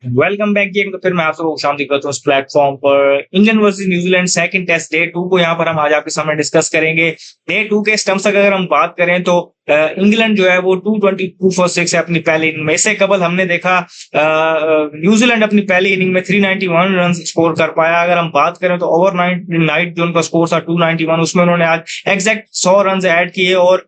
Welcome back game. तो फिर मैं आप सबको खुशामदीद करता हूँ इस प्लेटफॉर्म पर। England versus New Zealand second test day 2 को यहाँ पर हम आज आपके सामने डिस्कस करेंगे। डे 2 के स्टम्प्स तक अगर हम बात करें तो इंग्लैंड जो है वो 222 फॉर 6 है अपनी पहली इनिंग में। इससे कबल हमने देखा न्यूजीलैंड अपनी पहली इनिंग में 391 रन स्कोर कर पाया। अगर हम बात करें तो ओवर नाइट जो उनका स्कोर था 291, उसमें उन्होंने आज एग्जैक्ट 100 रन ऐड किए। और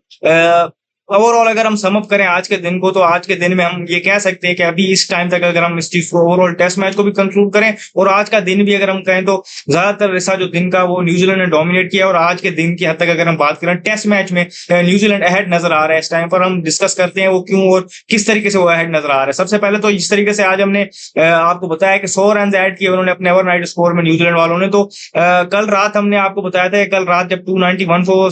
ओवरऑल अगर हम सम अप करें आज के दिन को, तो आज के दिन में हम ये कह सकते हैं कि अभी इस टाइम तक अगर हम इस चीज को ओवरऑल टेस्ट मैच को भी कंक्लूड करें और आज का दिन भी अगर हम कहें, तो ज्यादातर ऐसा जो दिन का वो न्यूजीलैंड ने डोमिनेट किया। और आज के दिन की हद तक अगर हम बात करें टेस्ट मैच में न्यूजीलैंड अहेड नजर आ रहा है। इस टाइम पर हम डिस्कस करते हैं वो क्यों और किस तरीके से वो अहेड नजर आ रहा है। सबसे पहले तो इस तरीके से आज हमने आपको बताया कि 100 रन ऐड किए उन्होंने अपने ओवरनाइट स्कोर में न्यूजीलैंड वालों ने। तो कल रात हमने आपको बताया था, कल रात जब 291 को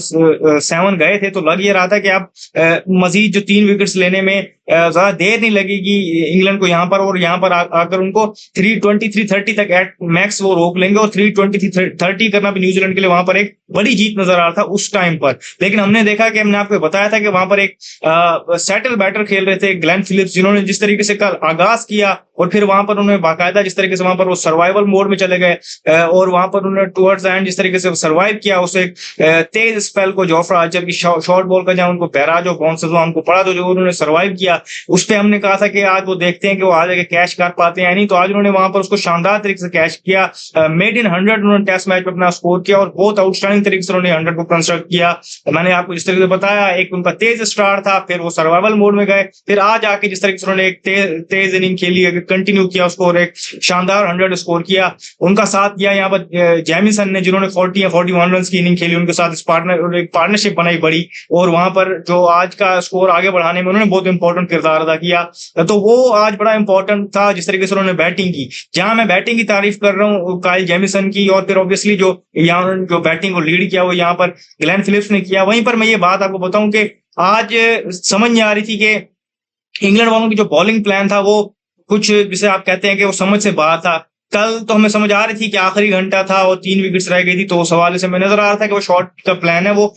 7 गए थे, तो लग ये रहा था कि अब मजीद जो 3 विकेट्स लेने में ज्यादा देर नहीं लगेगी इंग्लैंड को यहाँ पर। और यहाँ पर आकर उनको 320 330 तक एट मैक्स वो रोक लेंगे। और 320 330 करना भी न्यूजीलैंड के लिए वहां पर एक बड़ी जीत नजर आ रहा था उस टाइम पर। लेकिन हमने देखा कि हमने आपको बताया था कि वहां पर एक सेटल बैटर खेल रहे थे ग्लेन फिलिप्स, जिन्होंने जिस तरीके से कल आगाज किया और फिर वहां पर उन्होंने बाकायदा जिस तरीके से वहां पर वो सर्वाइवल मोड में चले गए और वहां पर उन्होंने टुवर्ड्स एंड जिस तरीके से सर्वाइव किया उसे तेज स्पेल को जोफ्रा आर्चर की शॉर्ट बॉल का जहां उनको पैरा जो बाउंसर्स उनको पड़ा, तो जो उन्होंने सर्वाइव किया उस पर हमने कहा था कि आज वो देखते हैं कि वो आज आगे कैश कर पाते हैं या नहीं। तो आज उन्होंने वहां पर उसको शानदार तरीके से कैश किया। मेड इन 100 उन्होंने टेस्ट मैच में अपना स्कोर किया और बहुत आउटस्टैंडिंग तरीके से उन्होंने 100 को कंस्ट्रक्ट किया। मैंने आपको जिस तरीके से बताया, एक उनका तेज स्टार्ट था, फिर वो सर्वाइवल मोड में गए, फिर आज आके जिस तरीके से उन्होंने एक तेज इनिंग खेली, कंटिन्यू किया उसको और एक शानदार 100 स्कोर किया। उनका साथ दिया यहाँ पर जैमिसन ने, जिन्होंने 40 या 41 रन की इनिंग खेली, उनके साथ इस पार्टनरशिप बनाई बड़ी। और वहां पर जो आज का स्कोर आगे बढ़ाने में उन्होंने बहुत इंपॉर्टेंट किरदार अदा किया। तो वो आज बड़ा इंपॉर्टेंट था जिस तरीके से उन्होंने बैटिंग की। जहां मैं बैटिंग की तारीफ कर रहा हूँ काइल जेमिसन की, और फिर ऑब्वियसली जो यहाँ जो बैटिंग को लीड किया वो यहाँ पर ग्लेन फिलिप्स ने किया। वहीं पर मैं ये बात आपको बताऊं कि आज समझ नहीं आ रही थी कि इंग्लैंड वालों की जो बॉलिंग प्लान था वो कुछ जिसे आप कहते हैं कि वो समझ से बाहर था। कल तो हमें समझ आ रही थी कि आखिरी घंटा था और 3 विकेट्स रह गई थी, तो उस हवाले से हमें नजर आ रहा था कि वो शॉर्ट का प्लान है वो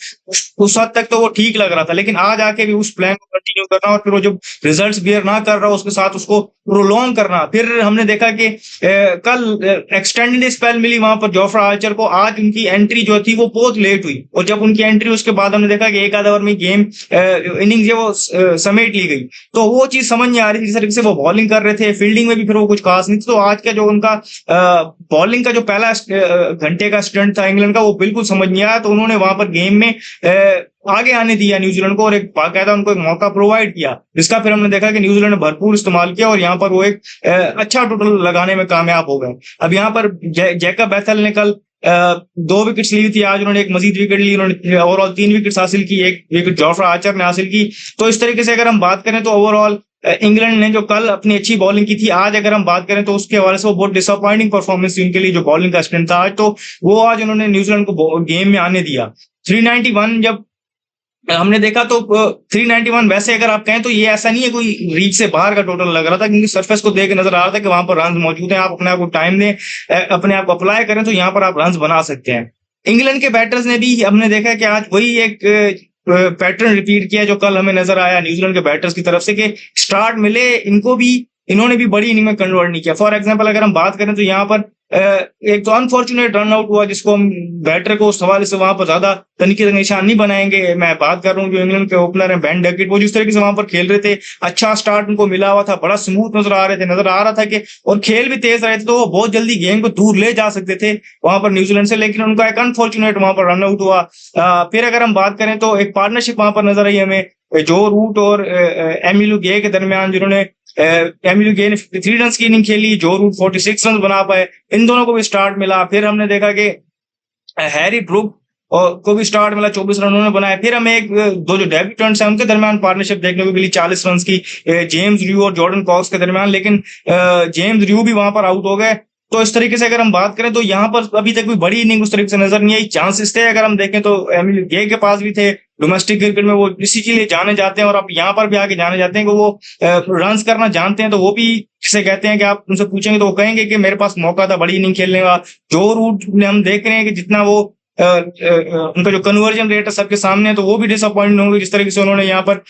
उस हद तक तो वो ठीक लग रहा था। लेकिन आज आके भी उस प्लान को कंटिन्यू करना और फिर वो जो रिजल्ट्स बियर ना कर रहा उसके साथ उसको प्रोलॉन्ग करना। फिर हमने देखा कि कल एक्सटेंडेड स्पेल मिली वहां पर जोफ्रा आर्चर को। आज उनकी एंट्री जो थी वो बहुत लेट हुई और जब उनकी एंट्री उसके बाद हमने देखा कि एक आधा ओवर में गेम इनिंग्स है वो समेट ली गई। तो वो चीज समझ नहीं आ रही थी जिस तरीके से वो बॉलिंग कर रहे थे। फील्डिंग में भी फिर वो कुछ खास नहीं थी। तो आज का जो उनका बॉलिंग का जो पहला घंटे का स्टंट था इंग्लैंड का, वो बिल्कुल समझ नहीं आया। तो उन्होंने वहां पर गेम में आगे आने दिया न्यूजीलैंड को और एक बाकायदा उनको एक मौका प्रोवाइड किया, जिसका फिर हमने देखा कि न्यूजीलैंड ने भरपूर इस्तेमाल किया और यहाँ पर वो एक अच्छा टोटल लगाने में कामयाब हो गए। अब यहाँ पर जैकब बैथल ने कल 2 विकेट्स ली थी, आज उन्होंने एक मजीद विकेट ली, उन्होंने ओवरऑल 3 विकेट्स हासिल की, एक विकेट जोफ्रा आर्चर ने हासिल की। तो इस तरीके से अगर हम बात करें तो ओवरऑल इंग्लैंड ने जो कल अपनी अच्छी बॉलिंग की थी, आज अगर हम बात करें तो उसके हवाले से वो बहुत डिसअपॉइंटिंग परफॉर्मेंस थी उनके लिए जो बॉलिंग का स्ट्रेंथ था आज। तो वो आज उन्होंने न्यूजीलैंड को गेम में आने दिया। 391 जब हमने देखा तो 391 वैसे अगर आप कहें तो ये ऐसा नहीं है कोई रीच से बाहर का टोटल लग रहा था, क्योंकि सरफेस को देख नजर आ रहा था कि वहां पर रन मौजूद हैं। आप अपने आप को टाइम दें, अपने आप को अप्लाई करें तो यहाँ पर आप रन बना सकते हैं। इंग्लैंड के बैटर्स ने भी हमने देखा कि आज वही एक पैटर्न रिपीट किया जो कल हमें नजर आया न्यूजीलैंड के बैटर्स की तरफ से, कि स्टार्ट मिले इनको भी, इन्होंने भी बड़ी इनिंग में कन्वर्ट नहीं किया। फॉर एग्जांपल अगर हम बात करें तो यहाँ पर एक तो अनफॉर्चुनेट रन आउट हुआ जिसको हम बैटर को उस हवाले से वहां पर ज्यादा तनकीद का निशान नहीं बनाएंगे। मैं बात कर रहा हूँ जो इंग्लैंड के ओपनर हैं बेन डकेट, वो जिस तरीके से वहां पर खेल रहे थे, अच्छा स्टार्ट उनको मिला हुआ था, बड़ा स्मूथ नजर आ रहा था कि और खेल भी तेज रहे थे, तो वो बहुत जल्दी गेम को दूर ले जा सकते थे वहां पर न्यूजीलैंड से। लेकिन उनका एक अनफॉर्चुनेट वहां पर रन आउट हुआ। फिर अगर हम बात करें तो एक पार्टनरशिप वहां पर नजर आई हमें जो रूट और एमिलू गे के दरमियान, जिन्होंने एमिलू गे ने 53 रन की इनिंग खेली, जो रूट 46 रन बना पाए, इन दोनों को भी स्टार्ट मिला। फिर हमने देखा कि हैरी ब्रुक और को भी स्टार्ट मिला, 24 रन उन्होंने बनाए। फिर हमें एक दो जो डेब्यूटेंट्स हैं उनके दरमियान पार्टनरशिप देखने को मिली 40 रन की, जेम्स ड्रू और जॉर्डन कॉक्स के दरमियान, लेकिन जेम्स ड्रू भी वहां पर आउट हो गए। तो इस तरीके से अगर हम बात करें तो यहाँ पर अभी तक कोई बड़ी इनिंग उस तरीके से नजर नहीं आई। चांसेस थे अगर हम देखें तो एमिल गे के पास भी थे, डोमेस्टिक क्रिकेट में वो इसी के लिए जाने जाते हैं और अब यहाँ पर भी आके जाने जाते हैं कि वो रन करना जानते हैं। तो वो भी जिसे कहते हैं कि आप उनसे पूछेंगे तो वो कहेंगे कि मेरे पास मौका था बड़ी इनिंग खेलने का। जो रूट हम देख रहे हैं कि जितना वो उनका जो कन्वर्जन रेट है सबके सामने, तो वो भी डिसअपॉइंट होंगे जिस तरीके से उन्होंने यहाँ पर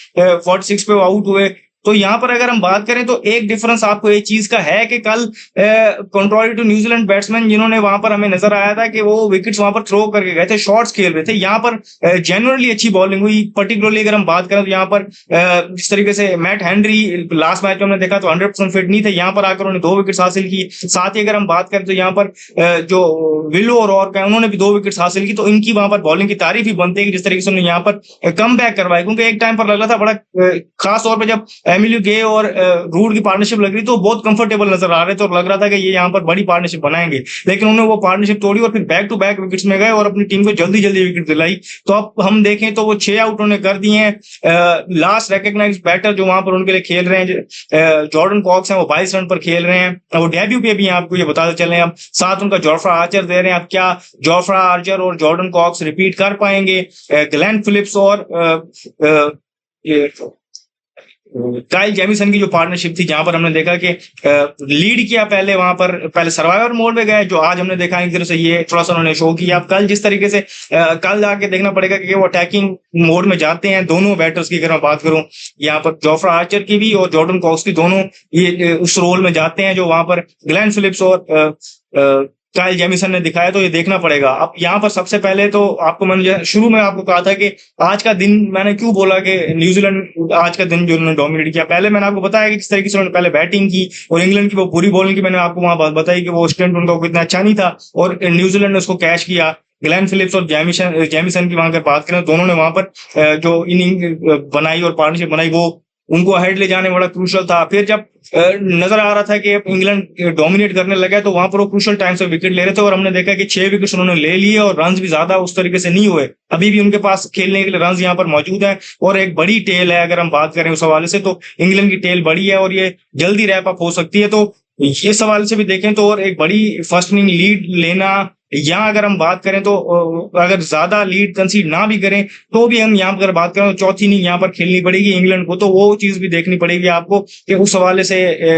46 पे आउट हुए। तो यहाँ पर अगर हम बात करें तो एक डिफरेंस आपको एक चीज का है कि कल कंट्रोल टू न्यूजीलैंड बैट्समैन जिन्होंने वहां पर हमें नजर आया था कि वो विकेट्स वहां पर थ्रो करके गए थे, शॉट्स खेल रहे थे। यहाँ पर जेन्युइनली अच्छी बॉलिंग हुई। पर्टिकुलरली अगर हम बात करें तो यहाँ पर जिस तरीके से मैट हेनरी लास्ट मैच में हमने देखा तो 100% फिट नहीं थे, यहाँ पर आकर उन्होंने 2 विकेट्स हासिल की। साथ ही अगर हम बात करें तो यहाँ पर जो विलो और ऑर्क है उन्होंने भी 2 विकेट्स हासिल की। तो इनकी वहां पर बॉलिंग की तारीफ ही बनती है कि जिस तरीके से उन्होंने यहाँ पर कम बैक करवाई, क्योंकि एक टाइम पर लग रहा था बड़ा खास तौर पर जब एमिली गे और रूड की पार्टनरशिप लग रही तो बहुत कंफर्टेबल नजर आ रहे थे और लग रहा था कि ये यहाँ पर बड़ी पार्टनरशिप बनाएंगे, लेकिन उन्होंने वो पार्टनरशिप तोड़ी और फिर बैक टू बैक विकेट्स में गए और अपनी टीम को जल्दी जल्दी विकेट दिलाई। तो अब हम देखें तो वो 6 आउट उन्होंने कर दिए हैं। लास्ट रिकॉग्नाइज्ड बैटर जो वहां पर उनके लिए खेल रहे हैं जॉर्डन कॉक्स हैं, वो 22 रन पर खेल रहे हैं। वो डेब्यू पे भी आपको ये बताते चले। अब साथ उनका जोफ्रा आर्चर दे रहे हैं। अब क्या जोफ्रा आर्चर और जॉर्डन कॉक्स रिपीट कर पाएंगे? ग्लेन फिलिप्स और काइल जेमिसन की जो पार्टनरशिप थी, जहां पर हमने देखा कि लीड किया पहले, वहां पर पहले सर्वाइवर मोड में गए, जो आज हमने देखा एक तरह से ये थोड़ा सा उन्होंने शो किया। अब कल जिस तरीके से कल जाके देखना पड़ेगा कि वो अटैकिंग मोड में जाते हैं दोनों बैटर्स की। अगर मैं बात करूं यहाँ पर जोफ्रा आर्चर की भी और जॉर्डन कॉक्स की, दोनों ये उस रोल में जाते हैं जो वहां पर ग्लेन फिलिप्स और काइल जेमिसन ने दिखाया। तो ये देखना पड़ेगा। अब यहाँ पर सबसे पहले तो आपको मैंने शुरू में आपको कहा था कि आज का दिन, मैंने क्यों बोला कि न्यूजीलैंड आज का दिन जो उन्होंने डोमिनेट किया, पहले मैंने आपको बताया कि किस तरीके से उन्होंने पहले बैटिंग की और इंग्लैंड की वो पूरी बॉलिंग की। मैंने आपको वहां बात बताई कि वो स्टंट उनका कितना अच्छा नहीं था और न्यूजीलैंड ने उसको कैच किया। ग्लेन फिलिप्स और जेमिसन की वहां अगर बात करें, दोनों ने वहां पर जो इनिंग बनाई और पार्टनरशिप बनाई वो उनको अहेड ले जाने में बड़ा क्रूशल था। फिर जब नजर आ रहा था कि इंग्लैंड डोमिनेट करने लगा तो वहां पर वो क्रूशल टाइम से विकेट ले रहे थे और हमने देखा कि 6 विकेट उन्होंने ले लिए और रन भी ज्यादा उस तरीके से नहीं हुए। अभी भी उनके पास खेलने के लिए रन यहाँ पर मौजूद है और एक बड़ी टेल है। अगर हम बात करें उस हवाले से तो इंग्लैंड की टेल बड़ी है और ये जल्दी रैप अप हो सकती है। तो ये सवाल से भी देखें तो और एक बड़ी फर्स्ट इनिंग लीड लेना, यहाँ अगर हम बात करें तो अगर ज्यादा लीड कंसीड ना भी करें तो भी हम यहाँ पर बात करें तो चौथी इनिंग यहाँ पर खेलनी पड़ेगी इंग्लैंड को। तो वो चीज भी देखनी पड़ेगी आपको कि उस हवाले से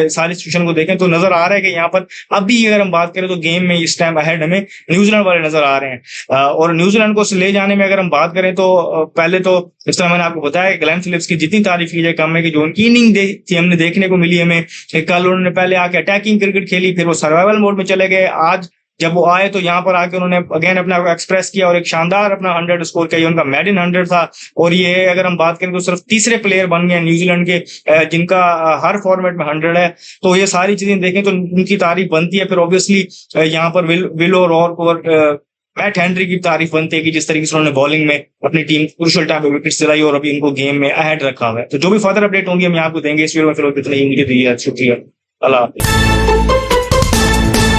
सारी सिचुएशन को देखें तो नजर आ रहा है कि यहाँ पर अभी अगर हम बात करें तो गेम में इस टाइम अहेड हमें न्यूजीलैंड वाले नजर आ रहे हैं। और न्यूजीलैंड को ले जाने में अगर हम बात करें तो पहले तो इस तरह मैंने आपको बताया ग्लेन फिलिप्स की जितनी तारीफ की जाए कम है कि जो उनकी इनिंग थी हमने देखने को मिली हमें। कल उन्होंने पहले आके अटैकिंग क्रिकेट खेली, फिर वो सर्वाइवल मोड में चले गए। आज जब वो आए तो यहाँ पर आके उन्होंने अगेन अपने आप को एक्सप्रेस किया और एक शानदार अपना 100 स्कोर किया। उनका मेडन 100 था और ये अगर हम बात करें तो सिर्फ तीसरे प्लेयर बन गए न्यूजीलैंड के जिनका हर फॉर्मेट में 100 है। तो ये सारी चीजें देखें तो उनकी तारीफ बनती है। फिर ऑब्वियसली यहाँ पर विल और मैट हेनरी की तारीफ बनती है कि जिस तरीके से उन्होंने बॉलिंग में अपनी टीम क्रूशियल टाइम पे विकेट्स दिलाई और अभी इनको गेम में अहेड रखा हुआ है। तो जो भी फर्दर अपडेट होंगी हम यहाँ आपको देंगे इस वीडियो में। फिर इतना ही मुझे दी है, शुक्रिया, अल्लाह हाफिज़।